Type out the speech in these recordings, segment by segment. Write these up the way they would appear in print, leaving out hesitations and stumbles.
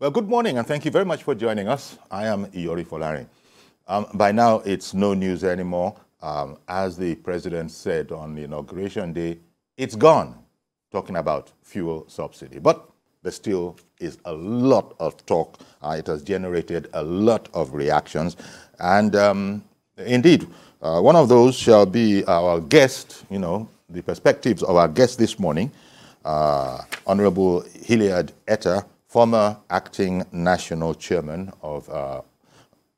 Well, good morning, and thank you very much for joining us. I am Iyori Folari. By now, it's no news anymore. As the president said on the inauguration day, it's gone, talking about fuel subsidy. But there still is a lot of talk. It has generated a lot of reactions. And indeed, one of those shall be our guest, the perspectives of our guest this morning, Honorable Hilliard Etta, former acting national chairman of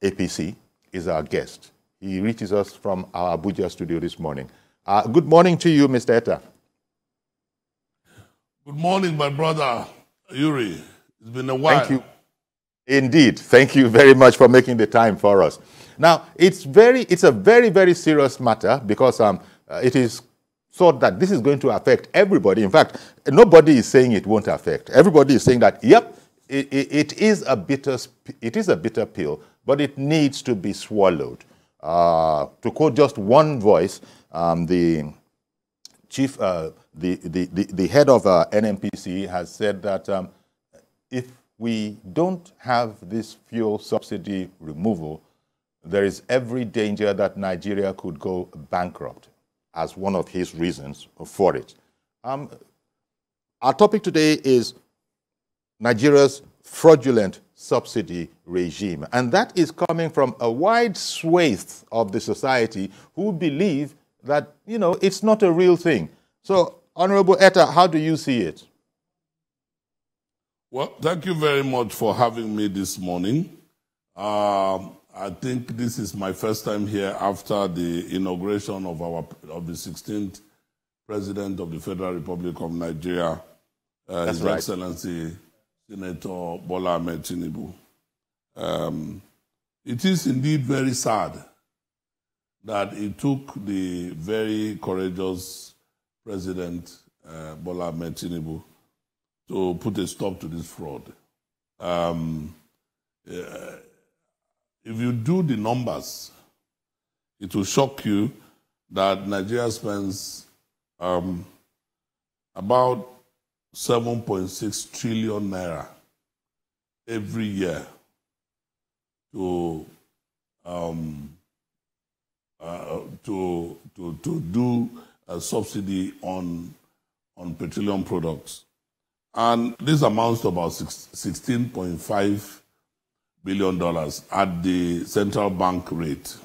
APC, is our guest. He reaches us from our Abuja studio this morning. Good morning to you, Mr. Etta. Good morning, my brother, Yuri. It's been a while. Thank you. Indeed. Thank you very much for making the time for us. Now, it's a very, very serious matter because it is thought that this is going to affect everybody. In fact, nobody is saying it won't affect. Everybody is saying that, yep, it is a bitter pill, but it needs to be swallowed. To quote just one voice, the chief, the head of NNPC has said that if we don't have this fuel subsidy removal, there is every danger that Nigeria could go bankrupt, as one of his reasons for it. Our topic today is Nigeria's fraudulent subsidy regime. And that is coming from a wide swathe of the society who believe that, it's not a real thing. So, Honorable Etta, how do you see it? Well, thank you very much for having me this morning. I think this is my first time here after the inauguration of the 16th President of the Federal Republic of Nigeria, His right. Excellency Senator Bola Tinubu. It is indeed very sad that it took the very courageous President Bola Tinubu to put a stop to this fraud. If you do the numbers, it will shock you that Nigeria spends about 7.6 trillion naira every year to do a subsidy on petroleum products. And this amounts to about $16.5 billion at the central bank rate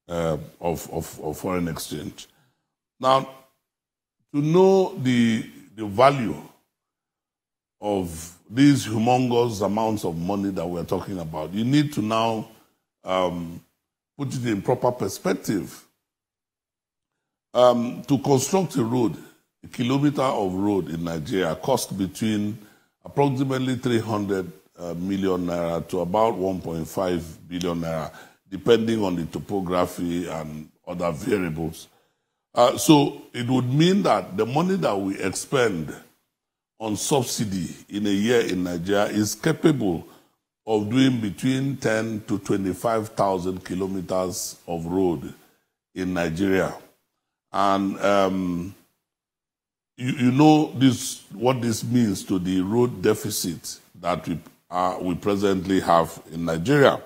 of foreign exchange. Now, to know the value of these humongous amounts of money that we're talking about, you need to now put it in proper perspective. To construct a road, a kilometer of road in Nigeria costs between approximately 300 million naira to about 1.5 billion naira, depending on the topography and other variables. So it would mean that the money that we expend on subsidy in a year in Nigeria is capable of doing between 10 to 25,000 kilometers of road in Nigeria. And you know what this means to the road deficit that we presently have in Nigeria.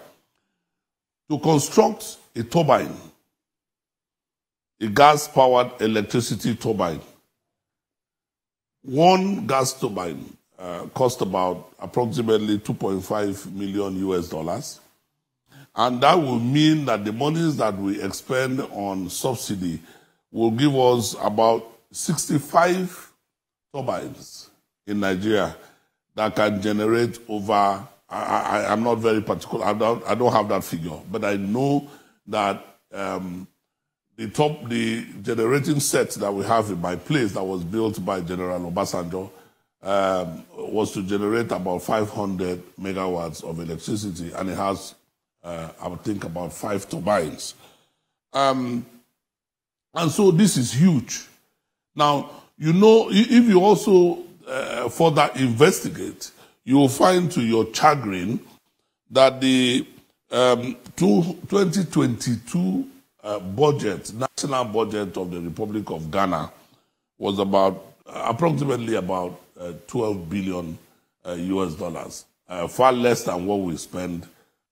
To construct a turbine, a gas-powered electricity turbine, one gas turbine cost about approximately $2.5 million US. And that will mean that the monies that we expend on subsidy will give us about 65 turbines in Nigeria that can generate over, I'm not very particular, I don't have that figure, but I know that the generating set that we have in my place that was built by General Obasanjo was to generate about 500 megawatts of electricity, and it has, I would think, about 5 turbines. And so this is huge. Now, if you also further investigate, you will find to your chagrin that the 2022 national budget of the Republic of Ghana was approximately about $12 billion US. far less than what we spend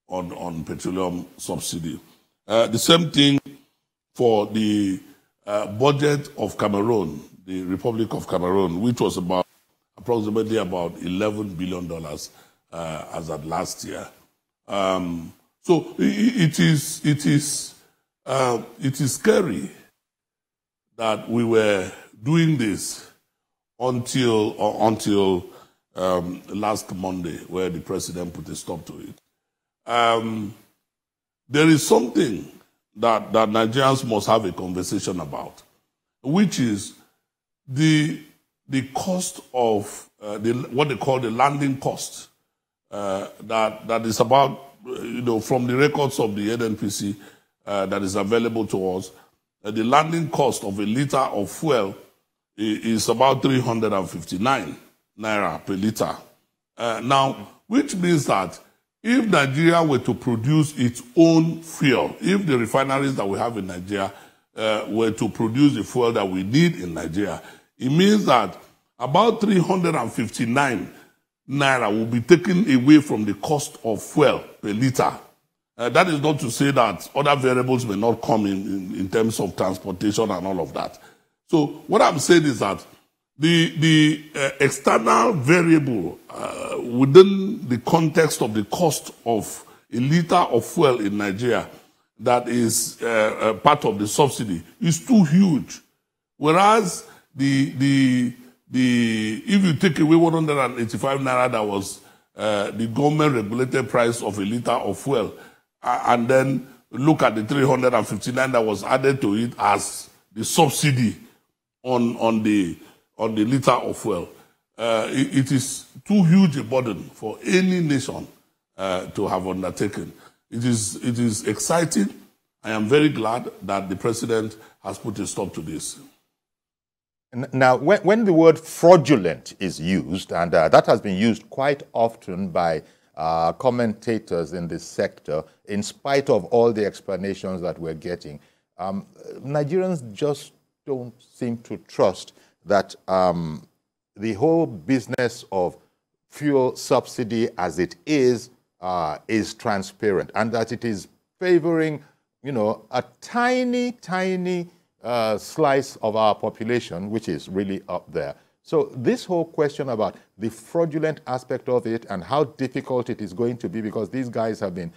on petroleum subsidy. The same thing for the budget of Cameroon, the Republic of Cameroon, which was approximately about $11 billion as at last year. So it is scary that we were doing this until last Monday, where the president put a stop to it. There is something that Nigerians must have a conversation about, which is the cost of what they call the landing cost. That is about, from the records of the NNPC that is available to us, the landing cost of a liter of fuel is about 359 naira per liter. Now, which means that if Nigeria were to produce its own fuel, if the refineries that we have in Nigeria were to produce the fuel that we need in Nigeria, it means that about 359 naira will be taken away from the cost of fuel per liter. That is not to say that other variables may not come in terms of transportation and all of that. So what I'm saying is that the external variable within the context of the cost of a liter of fuel in Nigeria that is part of the subsidy is too huge. Whereas if you take away 185 naira that was the government regulated price of a liter of fuel, and then look at the 359 that was added to it as the subsidy on the liter of fuel, it is too huge a burden for any nation to have undertaken. It is exciting. I am very glad that the president has put a stop to this. Now, when the word fraudulent is used, and that has been used quite often by commentators in this sector, in spite of all the explanations that we're getting, Nigerians just don't seem to trust that the whole business of fuel subsidy as it is transparent, and that it is favoring, a tiny slice of our population, which is really up there. So this whole question about the fraudulent aspect of it and how difficult it is going to be, because these guys have been,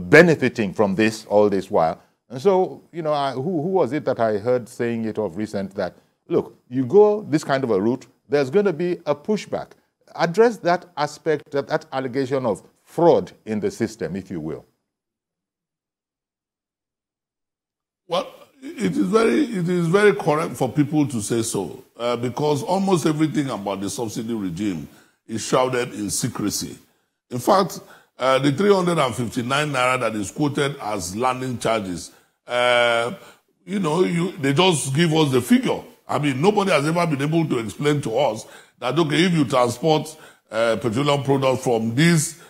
benefiting from this all this while. And so, who was it that I heard saying it of recent that, look, you go this kind of a route, there's going to be a pushback. Address that aspect, that allegation of fraud in the system, if you will. Well, it is very correct for people to say so, because almost everything about the subsidy regime is shrouded in secrecy. In fact, the 359 naira that is quoted as landing charges, they just give us the figure. I mean, nobody has ever been able to explain to us that, okay, if you transport petroleum products from this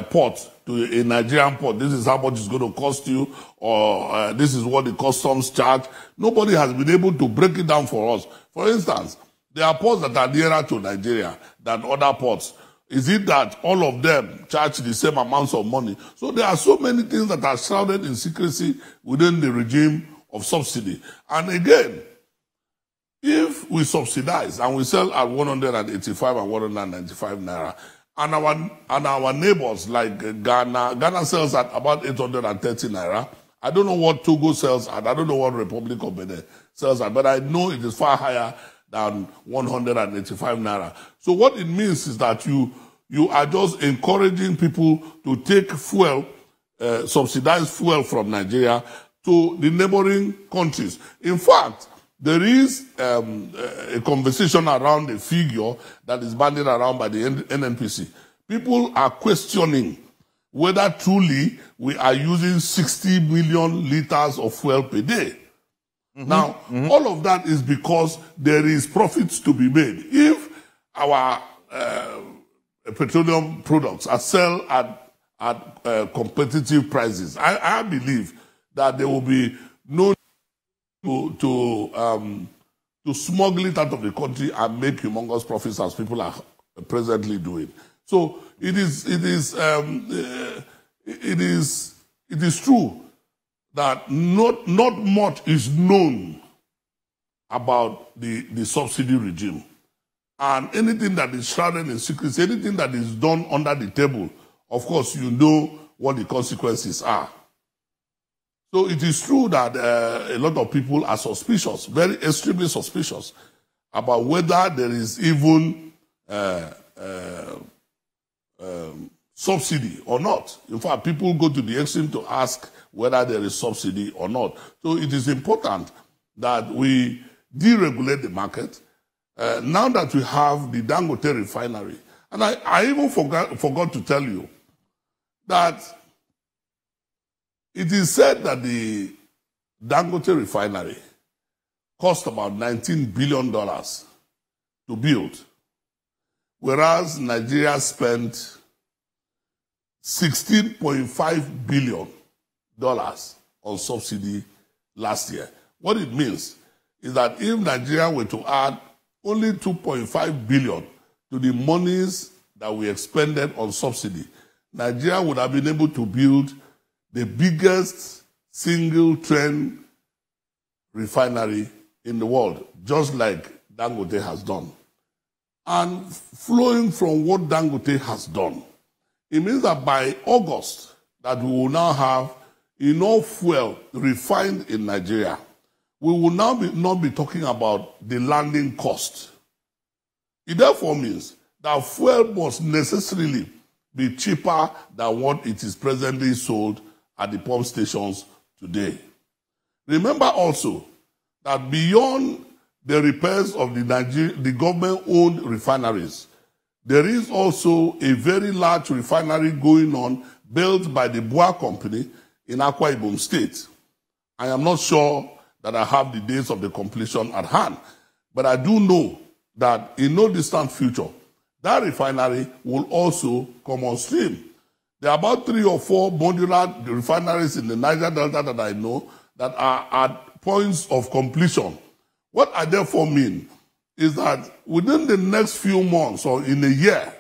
port to a Nigerian port, this is how much it's going to cost you, or this is what the customs charge. Nobody has been able to break it down for us. For instance, there are ports that are nearer to Nigeria than other ports. Is it that all of them charge the same amounts of money? So there are so many things that are shrouded in secrecy within the regime of subsidy. And again, if we subsidize and we sell at 185 and 195 naira, and our neighbors like Ghana sells at about 830 naira. I don't know what Togo sells at. I don't know what Republic of Benin sells at, but I know it is far higher than 185 naira. So what it means is that you are just encouraging people to take fuel, subsidized fuel from Nigeria to the neighboring countries. In fact, there is a conversation around the figure that is bandied around by the NNPC. People are questioning whether truly we are using 60 million liters of fuel per day. Now, all of that is because there is profits to be made. If our petroleum products are sold at competitive prices, I believe that there will be no to smuggle it out of the country and make humongous profits as people are presently doing. So it is true that not much is known about the subsidy regime. And anything that is shrouded in secrecy, anything that is done under the table, of course, you know what the consequences are. So it is true that a lot of people are suspicious, very extremely suspicious, about whether there is even subsidy or not. In fact, people go to the extreme to ask whether there is subsidy or not. So it is important that we deregulate the market. Now that we have the Dangote refinery, and I even forgot to tell you that it is said that the Dangote refinery cost about $19 billion to build, whereas Nigeria spent $16.5 billion on subsidy last year. What it means is that if Nigeria were to add only $2.5 billion to the monies that we expended on subsidy, Nigeria would have been able to build the biggest single-train refinery in the world, just like Dangote has done. And flowing from what Dangote has done, it means that by August, that we will now have enough fuel refined in Nigeria. We will now not be talking about the landing cost. It therefore means that fuel must necessarily be cheaper than what it is presently sold at the pump stations today. Remember also that beyond the repairs of the government-owned refineries, there is also a very large refinery going on built by the Boa Company in Akwa Ibom State. I am not sure that I have the dates of the completion at hand, but I do know that in no distant future, that refinery will also come on stream. There are about 3 or 4 modular refineries in the Niger Delta that I know that are at points of completion. What I therefore mean is that within the next few months or in a year,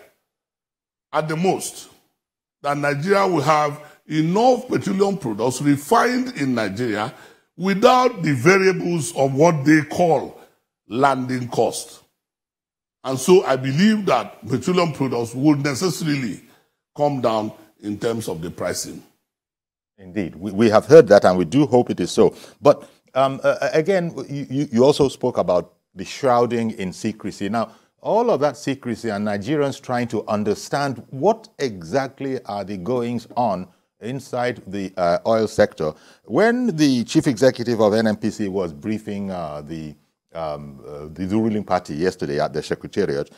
at the most, that Nigeria will have enough petroleum products refined in Nigeria without the variables of what they call landing cost. And so I believe that petroleum products will necessarily come down in terms of the pricing. Indeed. We have heard that, and we do hope it is so. But again, you also spoke about the shrouding in secrecy. Now, all of that secrecy and Nigerians trying to understand what exactly are the goings on inside the oil sector. When the chief executive of NNPC was briefing the ruling party yesterday at the Secretariat,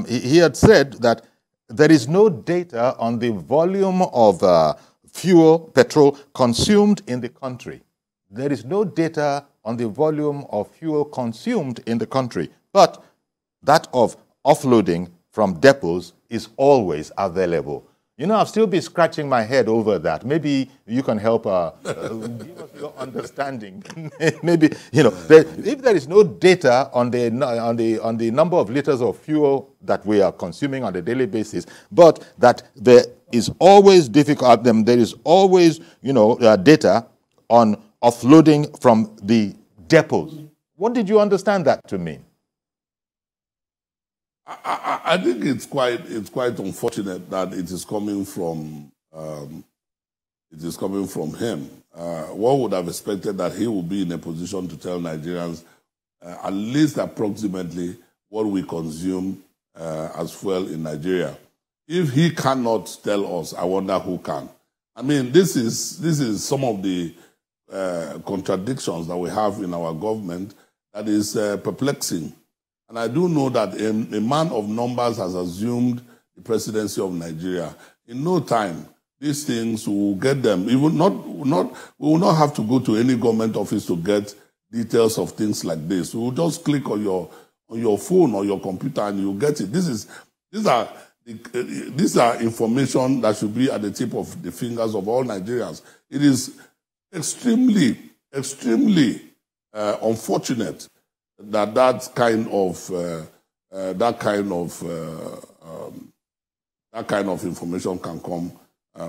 he had said that there is no data on the volume of petrol consumed in the country. There is no data on the volume of fuel consumed in the country, but that of offloading from depots is always available. You know, I've still been scratching my head over that. Maybe you can help give us your understanding. Maybe, you know, if there is no data on the number of liters of fuel that we are consuming on a daily basis, but that there is always there is always, you know, data on offloading from the depots. What did you understand that to mean? I think it's quite unfortunate that it is coming from him. One would have expected that he would be in a position to tell Nigerians at least approximately what we consume as fuel in Nigeria. If he cannot tell us, I wonder who can. I mean, this is some of the contradictions that we have in our government that is perplexing. And I do know that a man of numbers has assumed the presidency of Nigeria. In no time, these things will get them. We will not have to go to any government office to get details of things like this. We will just click on your phone or your computer and you get it. These are information that should be at the tip of the fingers of all Nigerians. It is extremely, extremely unfortunate that kind of that kind of information can come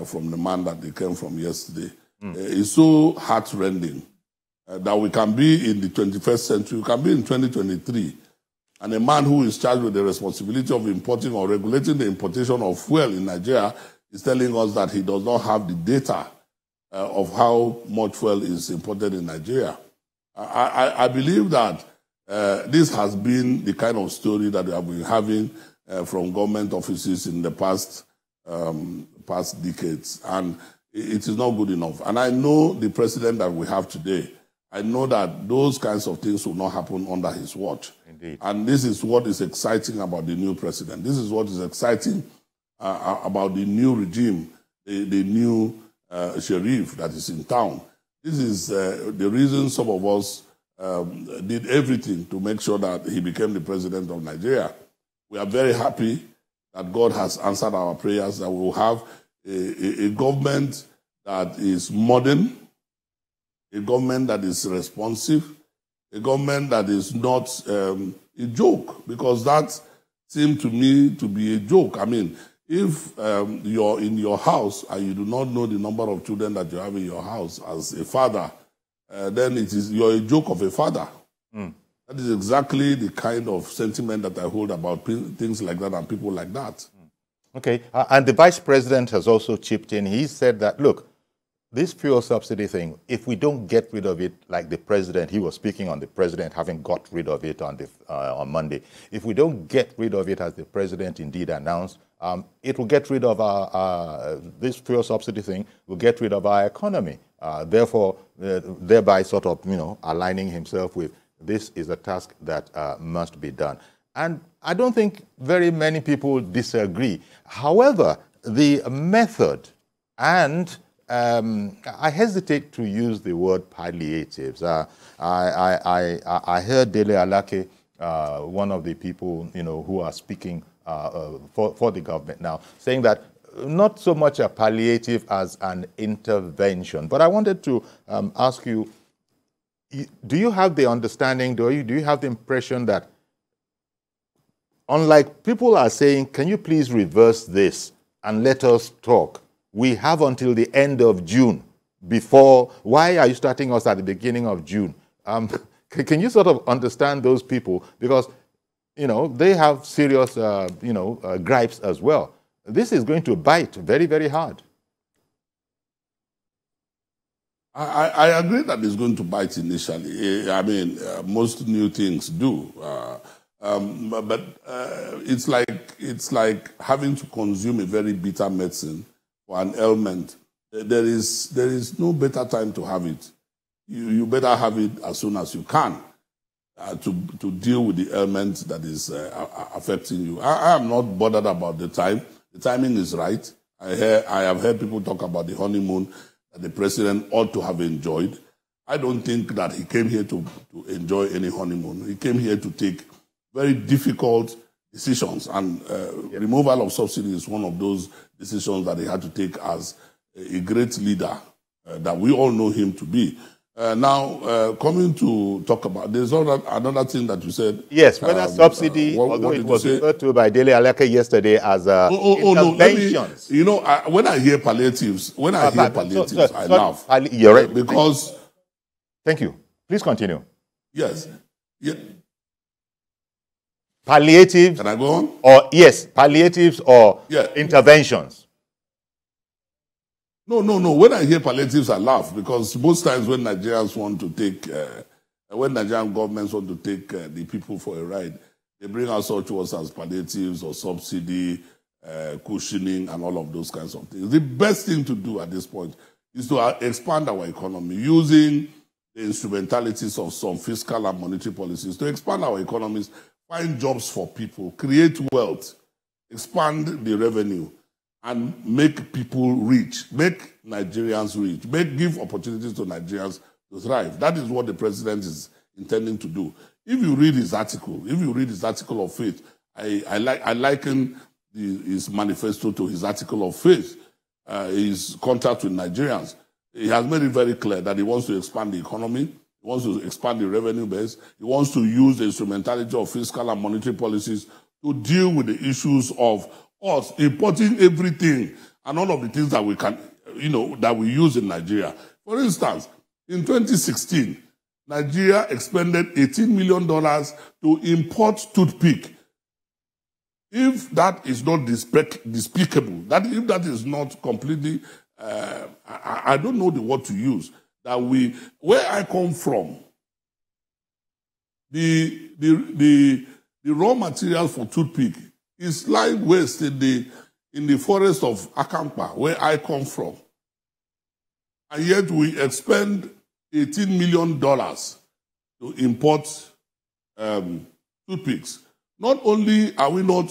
from the man that they came from yesterday. It's so heart-rending that we can be in the 21st century, we can be in 2023, and a man who is charged with the responsibility of importing or regulating the importation of fuel in Nigeria is telling us that he does not have the data of how much fuel is imported in Nigeria. I believe that this has been the kind of story that we have been having from government offices in the past decades, and it is not good enough. And I know the president that we have today, I know that those kinds of things will not happen under his watch. Indeed. And this is what is exciting about the new president. This is what is exciting about the new regime, the new sheriff that is in town. This is the reason some of us did everything to make sure that he became the president of Nigeria. We are very happy that God has answered our prayers, that we will have a government that is modern, a government that is responsive, a government that is not a joke, because that seemed to me to be a joke. I mean, if you're in your house and you do not know the number of children that you have in your house as a father, then you're a joke of a father. That is exactly the kind of sentiment that I hold about things like that and people like that. Okay, and the vice president has also chipped in. He said that, look, this fuel subsidy thing, if we don't get rid of it like the president, he was speaking on the president having got rid of it on Monday. If we don't get rid of it as the president indeed announced, it will get rid of this fuel subsidy thing, will get rid of our economy. Therefore, thereby sort of, aligning himself with this is a task that must be done. And I don't think very many people disagree. However, the method and I hesitate to use the word palliatives. I heard Dele Alake, one of the people who are speaking for the government now, saying that not so much a palliative as an intervention. But I wanted to ask you, do you have the understanding, do you have the impression that, unlike people are saying, can you please reverse this and let us talk, we have until the end of June before, why are you starting us at the beginning of June? Can you sort of understand those people? Because, they have serious, gripes as well. This is going to bite very, very hard. I agree that it's going to bite initially. I mean, most new things do. But it's like having to consume a very bitter medicine for an ailment. There is no better time to have it. You better have it as soon as you can to deal with the ailment that is affecting you. I am not bothered about the time. The timing is right. I have heard people talk about the honeymoon that the president ought to have enjoyed. I don't think that he came here to enjoy any honeymoon. He came here to take very difficult decisions, and removal of subsidy is one of those decisions that he had to take as a great leader that we all know him to be. Now, coming to talk about, there's another thing that you said. Yes, whether subsidy, although it was referred to by Dele Alake yesterday as interventions. No, when I hear palliatives, I laugh. You're right. Because... Thank you. Please continue. Yes. Yeah. Palliatives. Can I go on? Or, yes, palliatives or interventions. No. When I hear palliatives, I laugh, because most times when Nigerians want to take, when Nigerian governments want to take the people for a ride, they bring out such words as palliatives or subsidy, cushioning, and all of those kinds of things. The best thing to do at this point is to expand our economy using the instrumentalities of some fiscal and monetary policies to expand our economies, find jobs for people, create wealth, expand the revenue, and make people rich, make Nigerians rich, give opportunities to Nigerians to thrive. That is what the president is intending to do. If you read his article, of faith, I liken his manifesto to his article of faith, his contact with Nigerians. He has made it very clear that he wants to expand the economy, he wants to expand the revenue base, he wants to use the instrumentality of fiscal and monetary policies to deal with the issues of us importing everything and all of the things that we can, that we use in Nigeria. For instance, in 2016, Nigeria expended $18 million to import toothpick. If that is not despicable, if that is not completely, I don't know the word to use, where I come from, the raw material for toothpick is lying waste in the forest of Akampa, where I come from. And yet we expend $18 million to import toothpicks. Not only are we not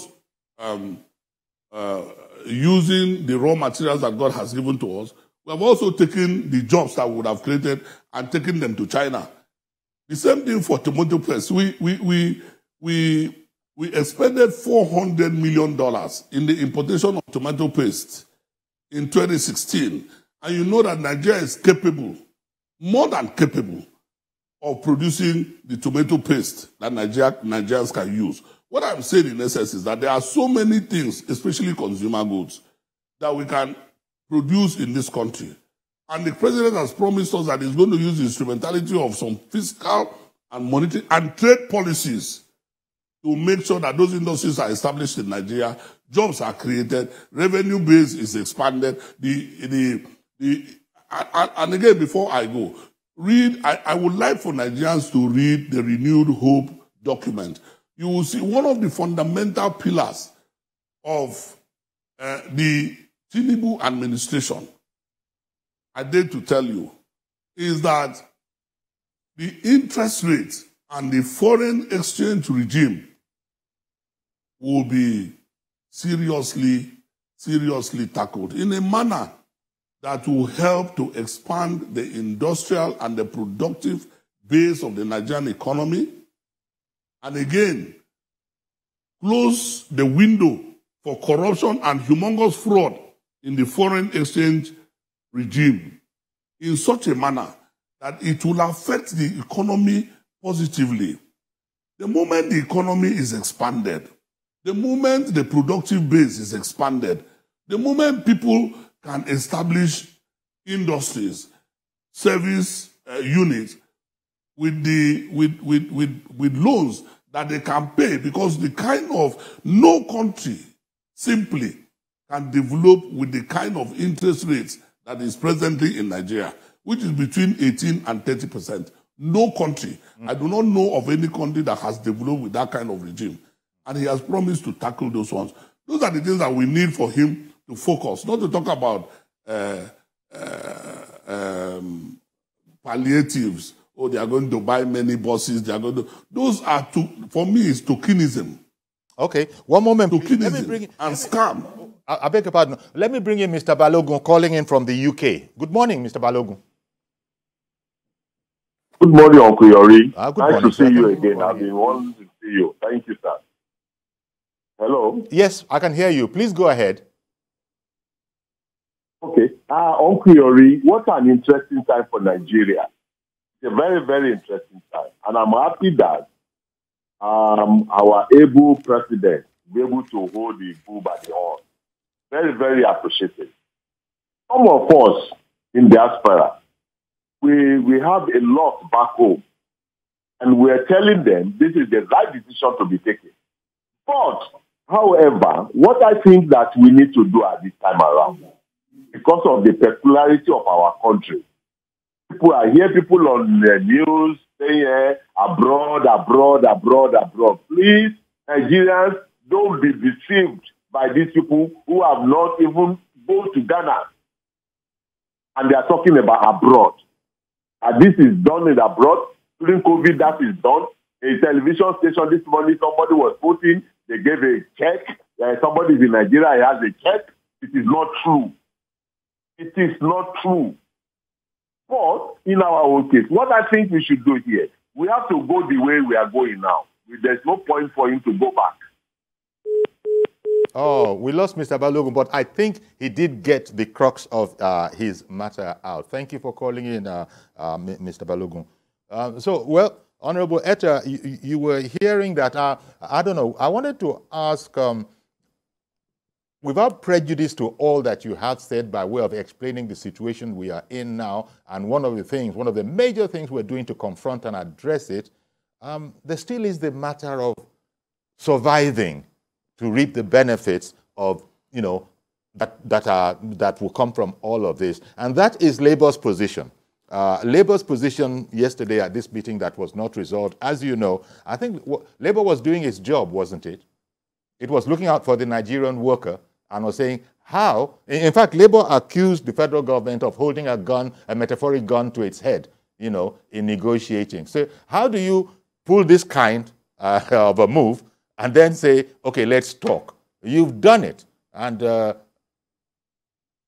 using the raw materials that God has given to us, we have also taken the jobs that we would have created and taken them to China. The same thing for tomato paste. We expended $400 million in the importation of tomato paste in 2016. And you know that Nigeria is capable, more than capable, of producing the tomato paste that Nigerians can use. What I'm saying in essence is that there are so many things, especially consumer goods, that we can produce in this country. And the president has promised us that he's going to use the instrumentality of some fiscal and monetary and trade policies to make sure that those industries are established in Nigeria, jobs are created, revenue base is expanded. And again, before I go, I would like for Nigerians to read the Renewed Hope document. You will see one of the fundamental pillars of the Tinubu administration, I dare to tell you, is that the interest rate and the foreign exchange regime will be seriously tackled in a manner that will help to expand the industrial and the productive base of the Nigerian economy. And again, close the window for corruption and humongous fraud in the foreign exchange regime in such a manner that it will affect the economy positively. The moment the economy is expanded, the moment the productive base is expanded, the moment people can establish industries, service units with loans that they can pay, because no country simply can develop with the kind of interest rates that is presently in Nigeria, which is between 18 and 30%. No country. I do not know of any country that has developed with that kind of regime. And he has promised to tackle those ones. Those are the things that we need for him to focus, not to talk about palliatives. Oh, they are going to buy many buses. They are going to. Those are, for me, is tokenism. Okay, one moment. Tokenism and scam. I beg your pardon. Let me bring in Mr. Balogun, calling in from the UK. Good morning, Mr. Balogun. Good morning, Uncle Yori. Good nice morning, to see sir. you again. I've been wanting to see you. Thank you, sir. Hello? Yes, I can hear you. Please go ahead. Okay. Uncle Yori, what an interesting time for Nigeria. It's a very, very interesting time. And I'm happy that our able president be able to hold the bull by the horn. Very, very appreciated. Some of us in diaspora, we have a lot back home. And we're telling them this is the right decision to be taken. But, however, what I think that we need to do at this time around, because of the peculiarity of our country, I hear people on the news saying abroad. Please, Nigerians, don't be deceived by these people who have not even gone to Ghana. And they are talking about abroad. And this is done in abroad. During COVID, that is done. A television station this morning, somebody was putting, they gave a check. Somebody in Nigeria has a check. It is not true. It is not true. But in our own case, what I think we should do here, we have to go the way we are going now. There's no point for him to go back. Oh, we lost Mr. Balogun, but I think he did get the crux of his matter out. Thank you for calling in, Mr. Balogun. Well, Honorable Etta, you were hearing that, I don't know, I wanted to ask without prejudice to all that you have said by way of explaining the situation we are in now, and one of the major things we're doing to confront and address it, there still is the matter of surviving to reap the benefits of, that will come from all of this. And that is Labour's position. Labour's position yesterday at this meeting that was not resolved, as you know, I think Labour was doing its job, wasn't it? It was looking out for the Nigerian worker and was saying how, in fact, Labour accused the federal government of holding a gun, a metaphoric gun to its head, in negotiating. So how do you pull this kind of a move and then say, okay, let's talk? You've done it. And,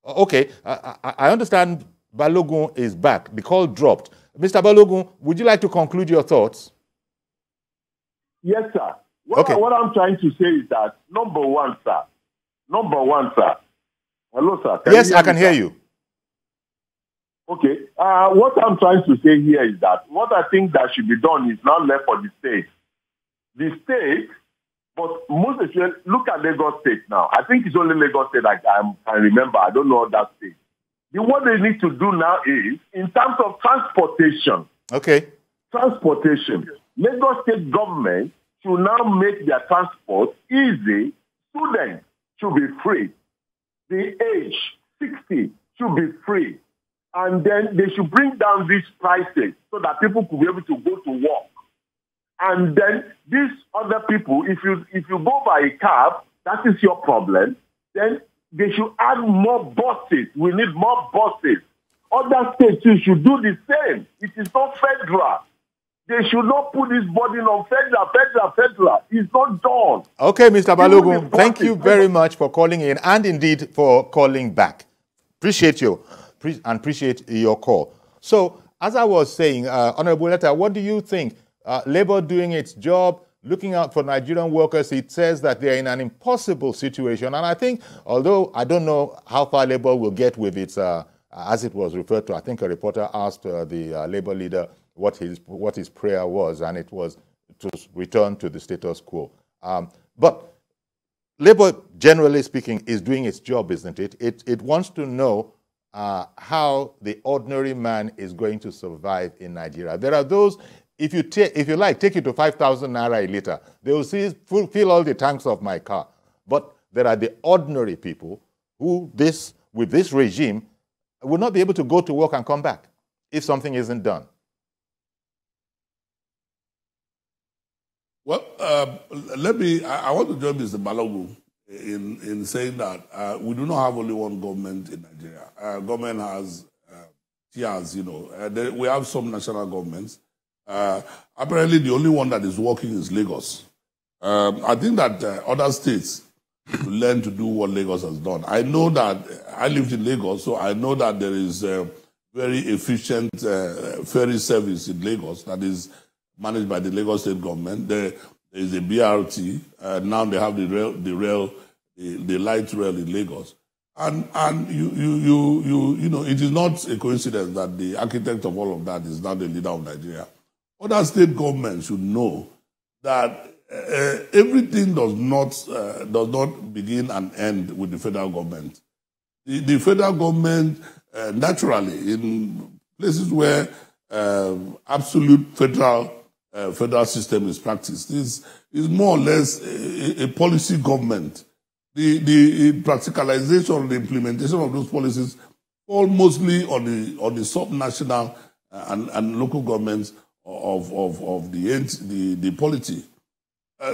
okay, I understand Balogun is back. The call dropped. Mr. Balogun, would you like to conclude your thoughts? Yes, sir. What I'm trying to say is that, number one, sir. Hello, sir. Yes, I can hear you. Okay. What I'm trying to say here is that what I think that should be done is now left for the state. The state, but most especially, look at Lagos State now. I think it's only Lagos State I remember. I don't know that state. What they need to do now is, in terms of transportation. Okay. Transportation. Lagos State government should now make their transport easy. Students should be free. The age, 60, should be free. And then they should bring down these prices so that people could be able to go to work. And then these other people, if you go by a cab, that is your problem, then they should add more buses. We need more buses. Other states too should do the same. It is not federal. They should not put this burden on federal. It's not done. Okay, Mr. Balogun, thank you very much for calling in and indeed for calling back. Appreciate you and appreciate your call. So, as I was saying, Honorable Letta, what do you think? Labour doing its job, looking out for Nigerian workers, it says that they're in an impossible situation. And I think, although I don't know how far Labour will get with its, as it was referred to, I think a reporter asked the Labour leader what his prayer was, and it was to return to the status quo. But Labour, generally speaking, is doing its job, isn't it? It wants to know how the ordinary man is going to survive in Nigeria. There are those, if you take it to 5,000 naira a litre, they will fill all the tanks of my car. But there are the ordinary people who, with this regime, will not be able to go to work and come back if something isn't done. Well, I want to join Mr. Balogun in saying that we do not have only one government in Nigeria. Government has tiers, we have some national governments. Apparently, the only one that is working is Lagos. I think that other states should learn to do what Lagos has done. I know that I lived in Lagos, so I know that there is a very efficient ferry service in Lagos that is managed by the Lagos state government. There is a BRT. Now they have the light rail in Lagos. And it is not a coincidence that the architect of all of that is now the leader of Nigeria. Other state governments should know that everything does not begin and end with the federal government. The federal government, naturally, in places where absolute federal system is practiced, is more or less a policy government. The practicalization, the implementation of those policies fall mostly on the subnational and local governments of the polity.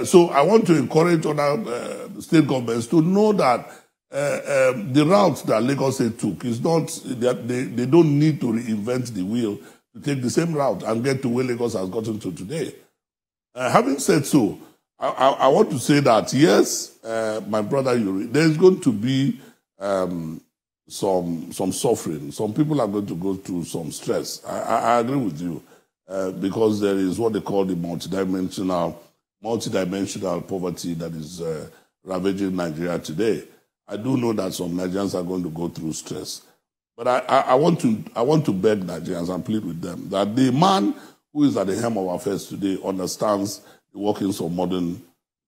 So I want to encourage other state governments to know that the route that Lagos State took is not that they don't need to reinvent the wheel to take the same route and get to where Lagos has gotten to today. Having said so, I want to say that yes, my brother Yuri, there's going to be some suffering. Some people are going to go through some stress. I agree with you because there is what they call the multidimensional poverty that is ravaging Nigeria today. I do know that some Nigerians are going to go through stress. But I want to beg Nigerians and plead with them that the man who is at the helm of affairs today understands the workings of modern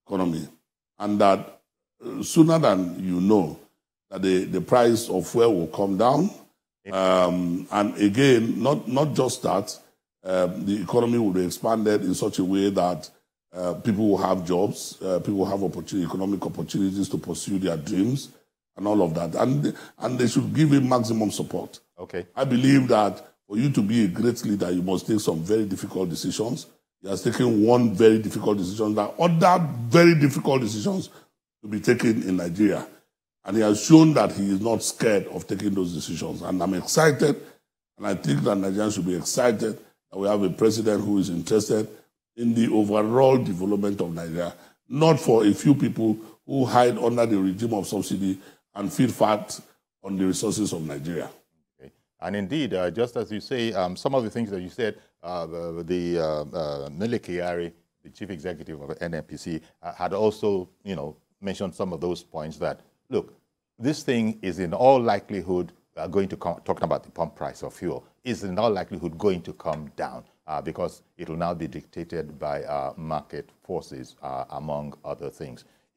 economy, and that sooner than you know, that the price of fuel will come down. And again, not just that, the economy will be expanded in such a way that people will have jobs, people will have economic opportunities to pursue their dreams and all of that. And they should give him maximum support. Okay. I believe that for you to be a great leader, you must take some very difficult decisions. He has taken one very difficult decision. There are other very difficult decisions to be taken in Nigeria. And he has shown that he is not scared of taking those decisions. And I'm excited, and I think that Nigerians should be excited that we have a president who is interested in the overall development of Nigeria, not for a few people who hide under the regime of subsidy and feed fat on the resources of Nigeria. Okay. And indeed, just as you say, some of the things that you said, Nele Kyari, the chief executive of NNPC, had also, mentioned some of those points that, look, this thing is in all likelihood going to come, talking about the pump price of fuel, is in all likelihood going to come down because it will now be dictated by market forces, among other things.